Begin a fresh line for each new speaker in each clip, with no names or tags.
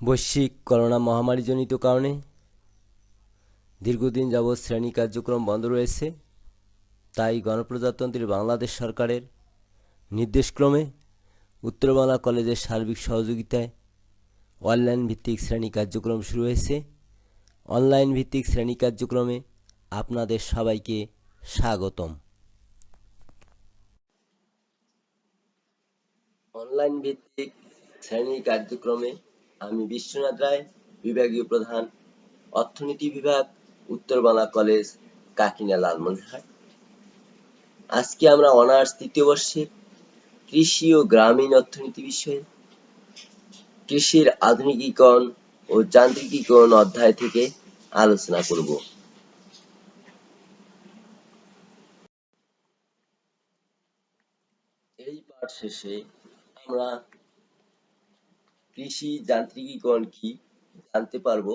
বৈশ্বিক করোনা মহামারীজনিত কারণে দীর্ঘদিন যাবৎ শ্রেণী কার্যক্রম বন্ধ রয়েছে। তাই গণপ্রজাতন্ত্রী বাংলাদেশ সরকারের নির্দেশক্রমে উত্তর বাংলা কলেজের সার্বিক সহযোগিতায় অনলাইন ভিত্তিক শ্রেণী কার্যক্রম শুরু হয়েছে। অনলাইন ভিত্তিক শ্রেণী কার্যক্রমে আপনাদের সবাইকে স্বাগতম। অনলাইন ভিত্তিক শ্রেণী কার্যক্রমে আমি বিশ্বনাথ রায়, বিভাগীয় প্রধান, অর্থনীতি বিভাগ, উত্তর বাংলা কলেজ, কাকিনা, লালমনিরহাট। আজকে আমরা অনার্স তৃতীয় বর্ষের কৃষি ও গ্রামীণ অর্থনীতি বিষয়ে কৃষির আধুনিকীকরণ ও যান্ত্রিকীকরণ অধ্যায় থেকে আলোচনা করব। এই পাঠ শেষে আমরা কৃষি যান্ত্রিকীকরণ কি জানতে পারব।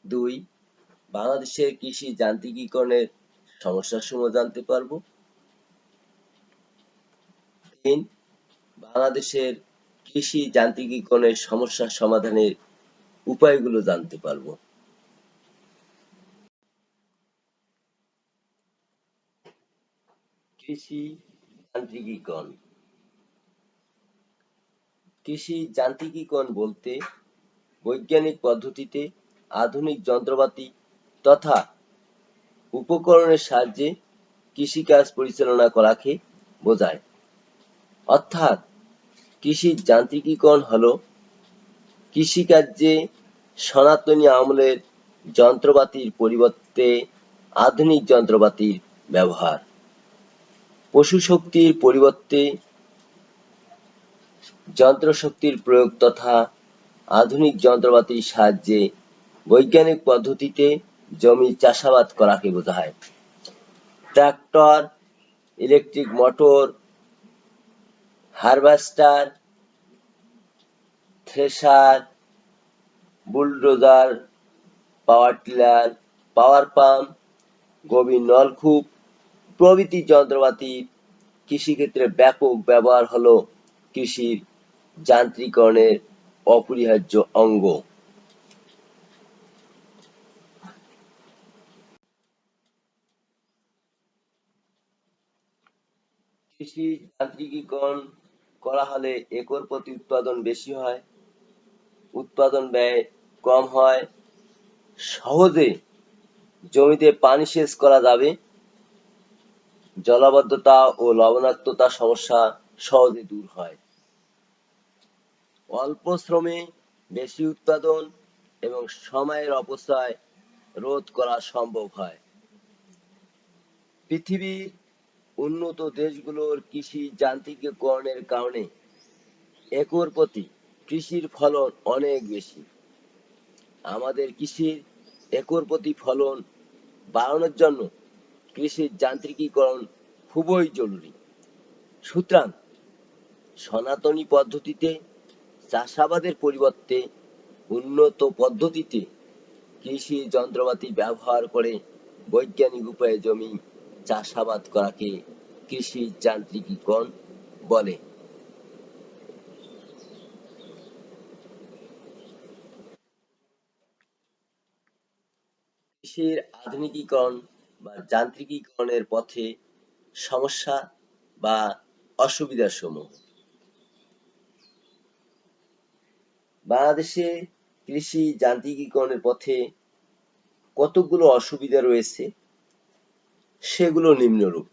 2. বাংলাদেশের কৃষি যান্ত্রিকীকরণের সমস্যাসমূহ জানতে পারব। 3. বাংলাদেশের কৃষি যান্ত্রিকীকরণের সমস্যা সমাধানের উপায়গুলো জানতে পারব। কৃষি যান্ত্রিকীকরণ। কৃষি যান্ত্রিকীকরণ বলতে বৈজ্ঞানিক পদ্ধতিতে আধুনিক যন্ত্রপাতি তথা উপকরণের সাহায্যে কৃষিকাজ পরিচালনা করাকে বোঝায়। অর্থাৎ কৃষি যান্ত্রিকীকরণ হলো কৃষিকার্যে সনাতনী আমলের যন্ত্রপাতির পরিবর্তে আধুনিক যন্ত্রপাতির ব্যবহার। পশু শক্তির পরিবর্তে যন্ত্রশক্তির প্রয়োগ তথা আধুনিক যন্ত্রপাতির সাহায্যে বৈজ্ঞানিক পদ্ধতিতে জমি চাষাবাদ করাকে বোঝায়। Tractor, electric motor, harvester, thresher, bulldozer, power tiller, power pump, গভীর নলকূপ প্রভৃতি যন্ত্রপাতির কৃষিক্ষেত্রে ব্যাপক ব্যবহার হলো কৃষির যান্ত্রিকরণের অপরিহার্য অঙ্গ। কৃষি যান্ত্রিকীকরণ করা হলে একর প্রতি উৎপাদন বেশি হয়, উৎপাদন ব্যয় কম হয়, সহজে জমিতে পানি সেচ করা যাবে, জলাবদ্ধতা ও লবণাক্ততা সমস্যা সহজে দূর হয়। অল্প শ্রমে বেশি উৎপাদন এবং সময়ের অপচয় রোধ করা সম্ভব হয়। পৃথিবীর উন্নত দেশগুলোর কৃষি যান্ত্রিকীকরণের কারণে একর প্রতি কৃষির ফলন অনেক বেশি। আমাদের কৃষির একর প্রতি ফলন বাড়ানোর জন্য কৃষির যান্ত্রিকীকরণ খুবই জরুরি। সুতরাং সনাতনী পদ্ধতিতে চাষাবাদের পরিবর্তে উন্নত পদ্ধতিতে কৃষি যন্ত্রপাতি ব্যবহার করে বৈজ্ঞানিক উপায়ে জমি চাষাবাদ করাকে কৃষি যান্ত্রিকীকরণ বলে। কৃষির আধুনিকীকরণ বা যান্ত্রিকীকরণের পথে সমস্যা বা অসুবিধার সমূহ। বাংলাদেশে কৃষি যান্ত্রিকীকরণের পথে কতগুলো অসুবিধা রয়েছে সেগুলো নিম্নরূপ।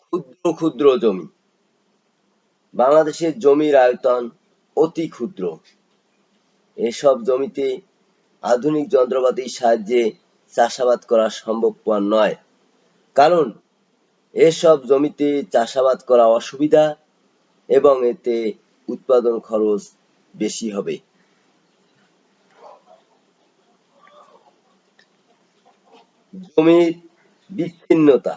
ক্ষুদ্র ক্ষুদ্র জমি। বাংলাদেশের জমির আয়তন অতি ক্ষুদ্র। এসব জমিতে আধুনিক যন্ত্রপাতির সাহায্যে চাষাবাদ করা সম্ভবপর নয়, কারণ এসব জমিতে চাষাবাদ করা অসুবিধা এবং এতে উৎপাদন খরচ বেশি হবে। জমির বিস্তীর্ণতা।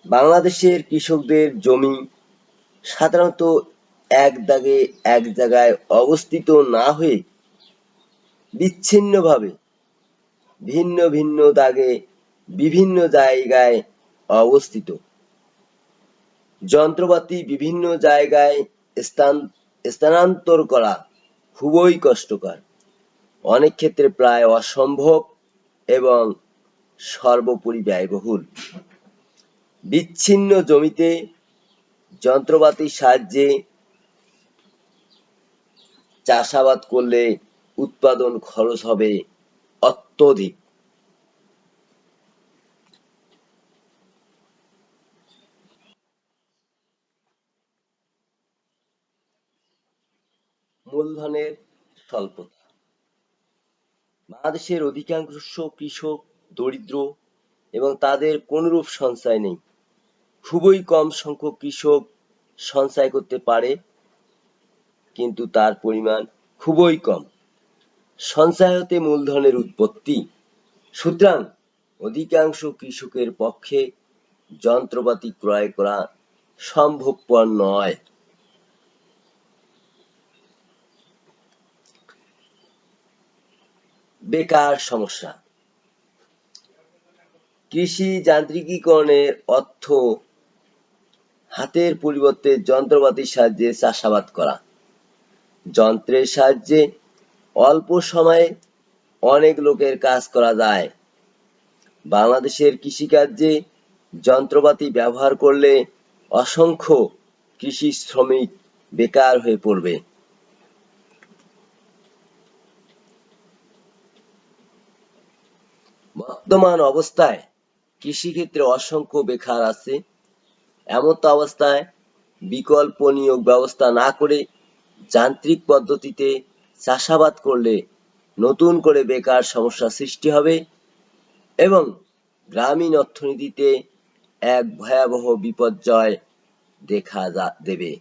বাংলাদেশের কৃষকদের জমি সাধারণত এক দাগে এক জায়গায় অবস্থিত না হয়ে বিচ্ছিন্নভাবে ভিন্ন ভিন্ন দাগে বিভিন্ন জায়গায় অবস্থিত। যন্ত্রপাতি বিভিন্ন জায়গায় স্থানান্তর করা খুবই কষ্টকর, অনেক ক্ষেত্রে প্রায় অসম্ভব এবং সর্বোপরি ব্যয়বহুল। বিচ্ছিন্ন জমিতে যন্ত্রপাতির সাহায্যে চাষাবাদ করলে উৎপাদন খরচ হবে অত্যধিক। মূলধনের স্বল্পতা। বাংলাদেশের অধিকাংশ কৃষক দরিদ্র এবং তাদের কোনরূপ সঞ্চয় নেই। খুবই কম সংখ্যক কৃষক সঞ্চয় করতে পারে, কিন্তু তার পরিমাণ খুবই কম। সঞ্চয় হতে মূলধনের উৎপত্তি। সুতরাং অধিকাংশ কৃষকের পক্ষে যন্ত্রপাতি ক্রয় করা সম্ভবপর নয়। বেকার সমস্যা। কৃষি যান্ত্রিকীকরণের অর্থ হাতের পরিবর্তে যন্ত্রপাতির সাহায্যে চাষাবাদ করা। যন্ত্রের সাহায্যে অল্প সময়ে অনেক লোকের কাজ করা যায়। বাংলাদেশের কৃষিকার্যে যন্ত্রপাতি ব্যবহার করলে অসংখ্য কৃষি শ্রমিক বেকার হয়ে পড়বে। বর্তমান অবস্থায় কৃষিক্ষেত্রে অসংখ্য বেকার আছে। এমত অবস্থায় বিকল্প নিয়োগ ব্যবস্থা না করে যান্ত্রিক পদ্ধতিতে চাষাবাদ করলে নতুন করে বেকার সমস্যা সৃষ্টি হবে এবং গ্রামীণ অর্থনীতিতে এক ভয়াবহ বিপর্যয় দেখা দেবে।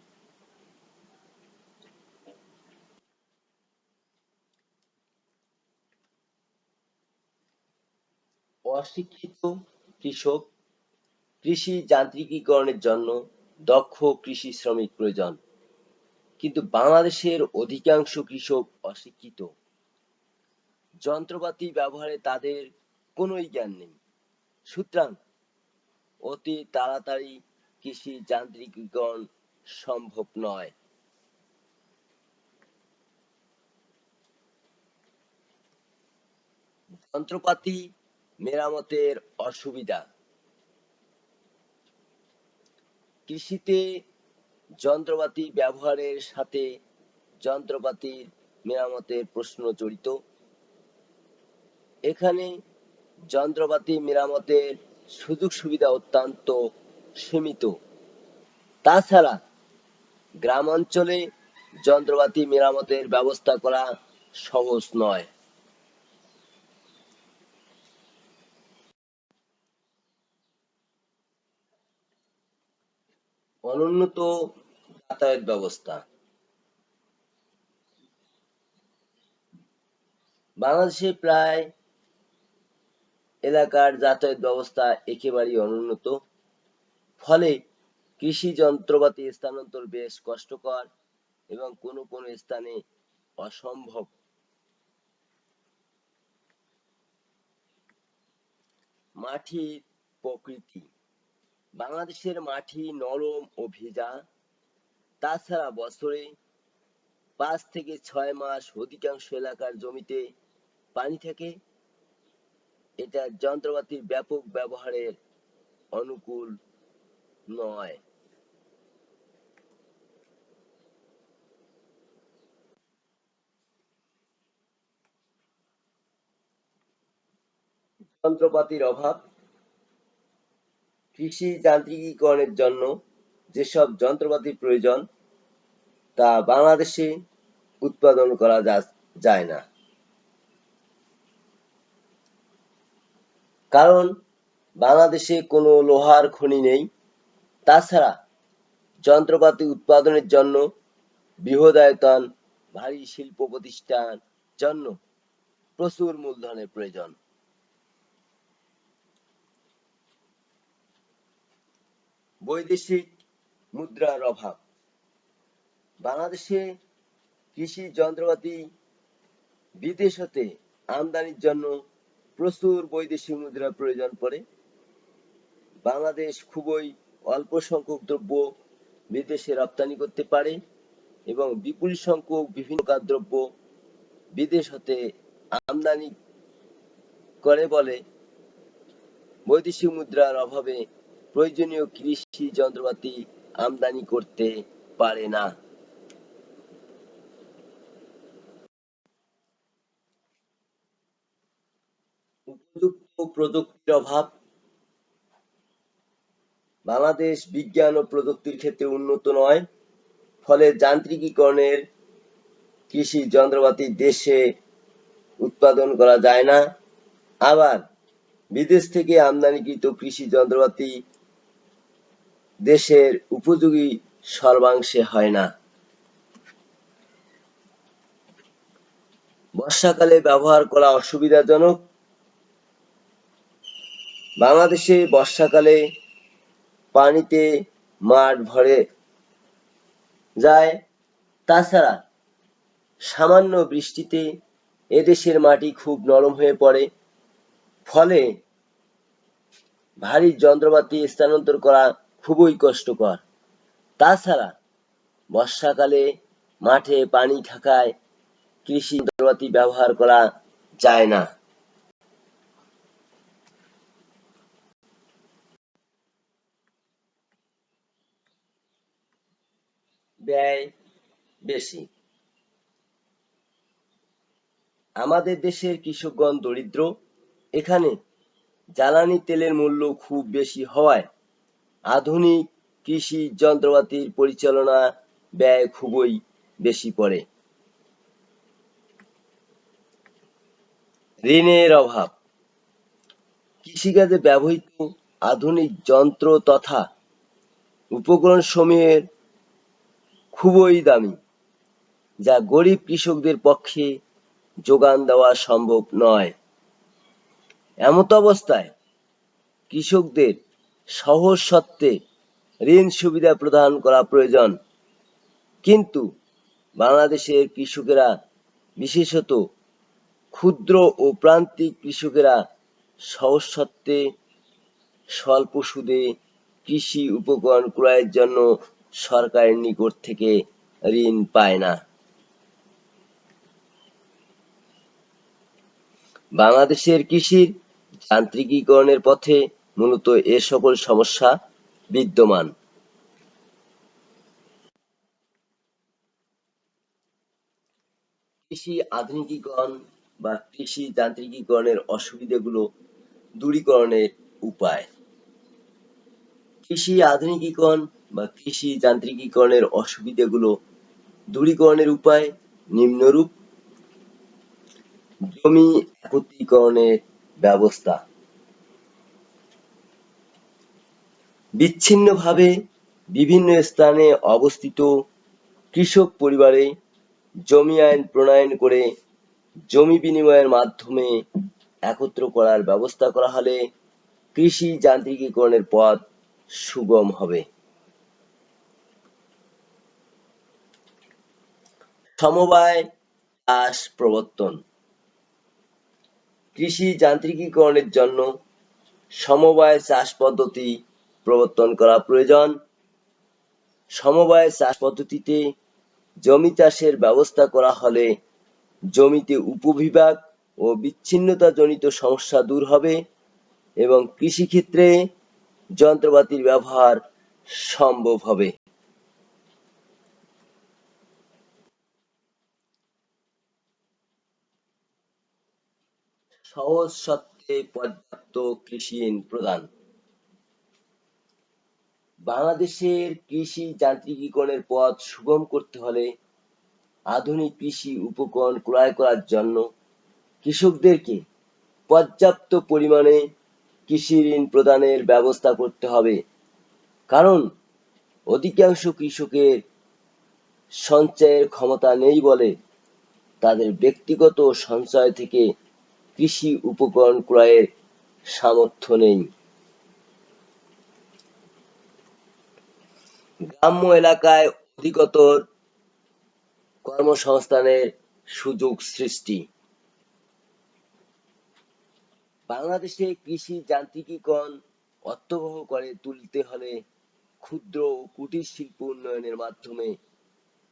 অশিক্ষিত কৃষক। কৃষি যান্ত্রিকীকরণের জন্য দক্ষ কৃষি শ্রমিক প্রয়োজন, কিন্তু বাংলাদেশের অধিকাংশ কৃষক অশিক্ষিত। যন্ত্রপাতি ব্যবহারে তাদের কোনোই জ্ঞান নেই। সুতরাং অতি তাড়াতাড়ি কৃষি যান্ত্রিকীকরণ সম্ভব নয়। যন্ত্রপাতি মেরামতের অসুবিধা। কৃষিতে যন্ত্রপাতি ব্যবহারের সাথে যন্ত্রপাতির মেরামতের প্রশ্ন জড়িত। এখানে যন্ত্রপাতি মেরামতের সুযোগ সুবিধা অত্যন্ত সীমিত। তাছাড়া গ্রাম অঞ্চলে যন্ত্রপাতি মেরামতের ব্যবস্থা করা সহজ নয়। অনুন্নত যাতায়াত ব্যবস্থা। বাংলাদেশে প্রায় এলাকার যাতায়াত ব্যবস্থা একেবারেই অনুন্নত। ফলে কৃষি যন্ত্রপাতি স্থানান্তর বেশ কষ্টকর এবং কোনো কোনো স্থানে অসম্ভব। মাটির প্রকৃতি। বাংলাদেশের মাটি নরম ও ভেজা। তাছাড়া বছরে 5 থেকে 6 মাস অধিকাংশ এলাকার জমিতে পানি থাকে। এটা যন্ত্রপাতির ব্যাপক ব্যবহারের অনুকূল নয়। যন্ত্রপাতির অভাব। কৃষি যান্ত্রিকীকরণের জন্য যেসব যন্ত্রপাতির প্রয়োজন তা বাংলাদেশে উৎপাদন করা যায় না, কারণ বাংলাদেশে কোনো লোহার খনি নেই। তাছাড়া যন্ত্রপাতি উৎপাদনের জন্য বৃহদায়তন ভারী শিল্প প্রতিষ্ঠান জন্য প্রচুর মূলধনের প্রয়োজন। বৈদেশিক মুদ্রার অভাব। বাংলাদেশে কৃষি যন্ত্রপাতি বিদেশ হতে আমদানির জন্য প্রচুর বৈদেশিক মুদ্রার প্রয়োজন পড়ে। বাংলাদেশ খুবই অল্প সংখ্যক দ্রব্য বিদেশে রপ্তানি করতে পারে এবং বিপুল সংখ্যক বিভিন্ন প্রকার দ্রব্য বিদেশ হতে আমদানি করে বলে বৈদেশিক মুদ্রার অভাবে প্রয়োজনীয় কৃষি যন্ত্রপাতি আমদানি করতে পারে না। উপযুক্ত প্রযুক্তির অভাব। বাংলাদেশ বিজ্ঞান ও প্রযুক্তির ক্ষেত্রে উন্নত নয়, ফলে যান্ত্রিকীকরণের কৃষি যন্ত্রপাতি দেশে উৎপাদন করা যায় না। আবার বিদেশ থেকে আমদানিকৃত কৃষি যন্ত্রপাতি দেশের উপযোগী সর্বাংশে হয় না। বর্ষাকালে ব্যবহার করা অসুবিধাজনক। বাংলাদেশে বর্ষাকালে পানিতে মাঠ ভরে যায়। তাছাড়া সামান্য বৃষ্টিতে এদেশের মাটি খুব নরম হয়ে পড়ে, ফলে ভারী যন্ত্রপাতি স্থানান্তর করা খুবই কষ্টকর। তাছাড়া বর্ষাকালে মাঠে পানি থাকায় কৃষি যন্ত্রপাতি ব্যবহার করা যায় না। ব্যয় বেশি। আমাদের দেশের কৃষকগণ দরিদ্র। এখানে জ্বালানি তেলের মূল্য খুব বেশি হওয়ায় আধুনিক কৃষি যন্ত্রপাতির পরিচালনা ব্যয় খুবই বেশি পড়ে। ঋণের অভাব। কৃষিকাজে ব্যবহৃত আধুনিক যন্ত্র তথা উপকরণ সমূহের খুবই দামি, যা গরিব কৃষকদের পক্ষে যোগান দেওয়া সম্ভব নয়। এমত অবস্থায় কৃষকদের সহজ শর্তে ঋণ সুবিধা প্রদান করা প্রয়োজন। কিন্তু বাংলাদেশের কৃষকেরা, বিশেষত ক্ষুদ্র ও প্রান্তিক কৃষকেরা সহজ শর্তে স্বল্প সুদে কৃষি উপকরণ ক্রয়ের জন্য সরকারের নিকট থেকে ঋণ পায় না। বাংলাদেশের কৃষির যান্ত্রিকীকরণের পথে মূলত এ সকল সমস্যা বিদ্যমান। কৃষি আধুনিকীকরণ বা কৃষি যান্ত্রিকীকরণের অসুবিধাগুলো দূরীকরণের উপায়। কৃষি আধুনিকীকরণ বা কৃষি যান্ত্রিকীকরণের অসুবিধাগুলো দূরীকরণের উপায় নিম্নরূপ। জমি একত্রীকরণের ব্যবস্থা। বিচ্ছিন্নভাবে বিভিন্ন স্থানে অবস্থিত কৃষক পরিবারে জমি আইন প্রণয়ন করে জমি বিনিময়ের মাধ্যমে একত্র করার ব্যবস্থা করা হলে কৃষি যান্ত্রিকীকরণের পথ সুগম হবে। সমবায় চাষ প্রবর্তন। কৃষি যান্ত্রিকীকরণের জন্য সমবায় চাষ পদ্ধতি প্রবর্তন করা প্রয়োজন। সমবায় চাষ পদ্ধতিতে জমি চাষের ব্যবস্থা করা হলে জমিতে উপবিভাগ ও বিচ্ছিন্নতা জনিত সমস্যা দূর হবে এবং কৃষিক্ষেত্রে যন্ত্রপাতির ব্যবহার সম্ভব হবে। সহজ শর্তে পর্যাপ্ত কৃষি ঋণ প্রদান। বাংলাদেশের কৃষি যান্ত্রিকীকরণের পথ সুগম করতে হলে আধুনিক কৃষি উপকরণ ক্রয় করার জন্য কৃষকদেরকে পর্যাপ্ত পরিমাণে কৃষি ঋণ প্রদানের ব্যবস্থা করতে হবে। কারণ অধিকাংশ কৃষকের সঞ্চয়ের ক্ষমতা নেই বলে তাদের ব্যক্তিগত সঞ্চয় থেকে কৃষি উপকরণ ক্রয়ের সামর্থ্য নেই। গ্রাম্য এলাকায় অধিকতর কর্মসংস্থানের সুযোগ সৃষ্টি। বাংলাদেশে কৃষি যান্ত্রিকীকরণ অর্থবহ করে তুলতে হলে ক্ষুদ্র ও কুটির শিল্প উন্নয়নের মাধ্যমে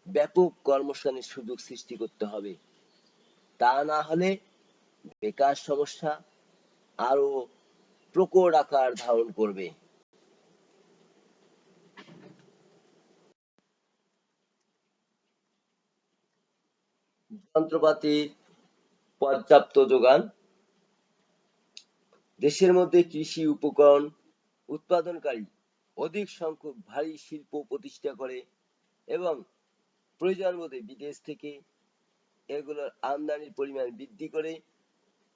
ব্যাপক কর্মসংস্থানের সুযোগ সৃষ্টি করতে হবে। তা না হলে বেকার সমস্যা আরো প্রকট আকার ধারণ করবে। যন্ত্রপাতির পর্যাপ্ত যোগান, দেশের মধ্যে কৃষি উপকরণ উৎপাদনকারী অধিক সংখ্যক ভারী শিল্প প্রতিষ্ঠা করে এবং প্রয়োজন বোধে বিদেশ থেকে এগুলোর আমদানির পরিমাণ বৃদ্ধি করে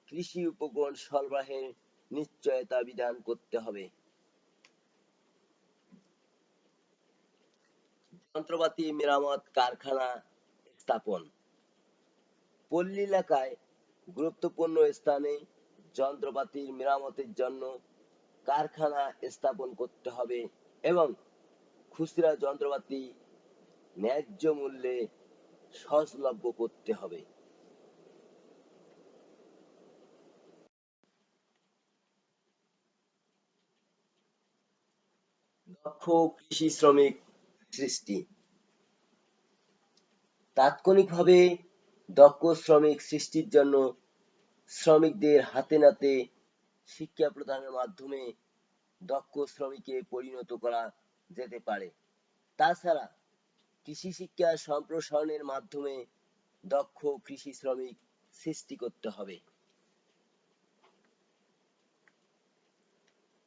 কৃষি উপকরণ সরবরাহের নিশ্চয়তা বিধান করতে হবে। যন্ত্রপাতি মেরামত কারখানা স্থাপন, পল্লী এলাকায় গুরুত্বপূর্ণ স্থানে যন্ত্রপাতির মেরামতের জন্য কারখানা স্থাপন করতে হবে এবং খুচরা যন্ত্রপাতি ন্যায্য মূল্যে সহজলভ্য করতে হবে। দক্ষ কৃষি শ্রমিক সৃষ্টি, তাৎক্ষণিকভাবে দক্ষ শ্রমিক সৃষ্টির জন্য শ্রমিকদের হাতে নাতে শিক্ষা প্রদানের মাধ্যমে দক্ষ শ্রমিকে পরিণত করা যেতে পারে। তাছাড়া কৃষি শিক্ষা সম্প্রসারণের মাধ্যমে দক্ষ কৃষি শ্রমিক সৃষ্টি করতে হবে।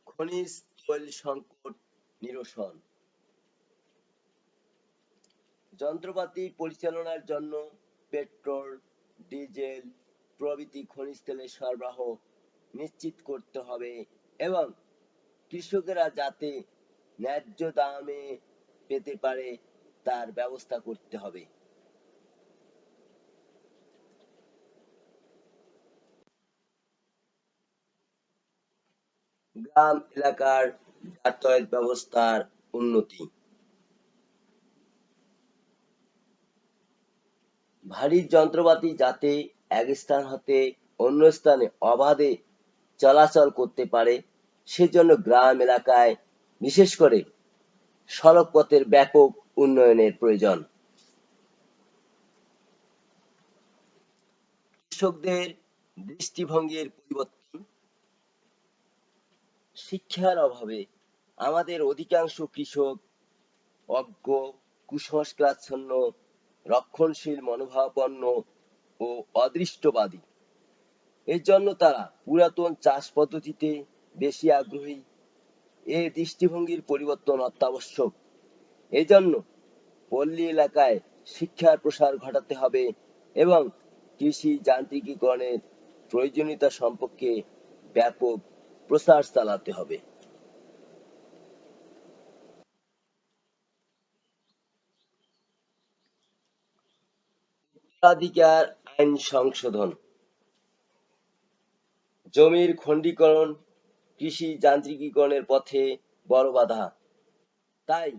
খনিজ তৈল সংকট নিরসন, যন্ত্রপাতি পরিচালনার জন্য পেট্রোল, ডিজেল প্রভৃতি খনিজ তেলের সরবরাহ নিশ্চিত করতে হবে এবং কৃষকেরা যাতে ন্যায্য দামে পেতে পারে তার ব্যবস্থা করতে হবে। গ্রাম এলাকার যাতায়াত ব্যবস্থার উন্নতি, ভারী যন্ত্রপাতি যাতে এক স্থান হতে অন্য স্থানে অবাধে চলাচল করতে পারে সেজন্য গ্রাম এলাকায় বিশেষ করে সড়ক পথের ব্যাপক উন্নয়নের প্রয়োজন। কৃষকদের দৃষ্টিভঙ্গির পরিবর্তন, শিক্ষার অভাবে আমাদের অধিকাংশ কৃষক অজ্ঞ, কুসংস্কারাচ্ছন্ন, রক্ষণশীল মনোভাবাপন্ন ও অদৃষ্টবাদী। এর জন্য তারা পুরাতন চাষ পদ্ধতিতে বেশি আগ্রহী। এ দৃষ্টিভঙ্গির পরিবর্তন অত্যাবশ্যক। এজন্য পল্লী এলাকায় শিক্ষার প্রসার ঘটাতে হবে এবং কৃষি যান্ত্রিকীকরণের প্রয়োজনীয়তা সম্পর্কে ব্যাপক প্রচার চালাতে হবে। উত্তরাধিকার আইন সংশোধন, জমির খণ্ডীকরণ কৃষি যান্ত্রিকীকরণের পথে বড় বাধা। তাই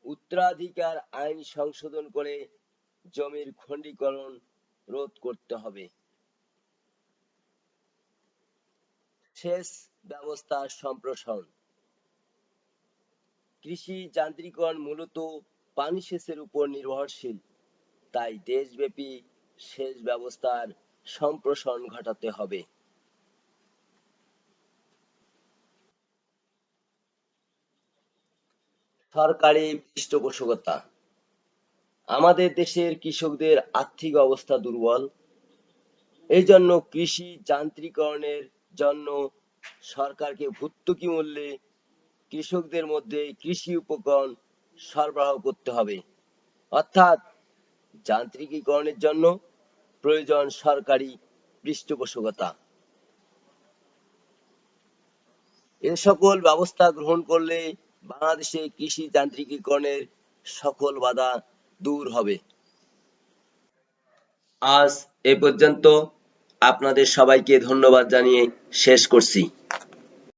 উত্তরাধিকার আইন সংশোধন করে জমির খণ্ডীকরণ রোধ করতে হবে। সেচ ব্যবস্থার সম্প্রসারণ, কৃষি যান্ত্রিকীকরণ মূলত পানি সেচের উপর নির্ভরশীল। তাই দেশব্যাপী সেচ ব্যবস্থার সম্প্রসারণ ঘটাতে হবে। সরকারি পৃষ্ঠপোষকতা, আমাদের দেশের কৃষকদের আর্থিক অবস্থা দুর্বল। এই জন্য কৃষি যান্ত্রিকীকরণের জন্য সরকারকে ভর্তুকি মূল্যে কৃষকদের মধ্যে কৃষি উপকরণ সরবরাহ করতে হবে। অর্থাৎ যান্ত্রিকীকরণের জন্য প্রয়োজন সরকারি পৃষ্ঠপোষকতা। এ সকল ব্যবস্থা গ্রহণ করলে বাংলাদেশে কৃষি যান্ত্রিকীকরণের সকল বাধা দূর হবে। আজ এ পর্যন্ত, আপনাদের সবাইকে ধন্যবাদ জানিয়ে শেষ করছি।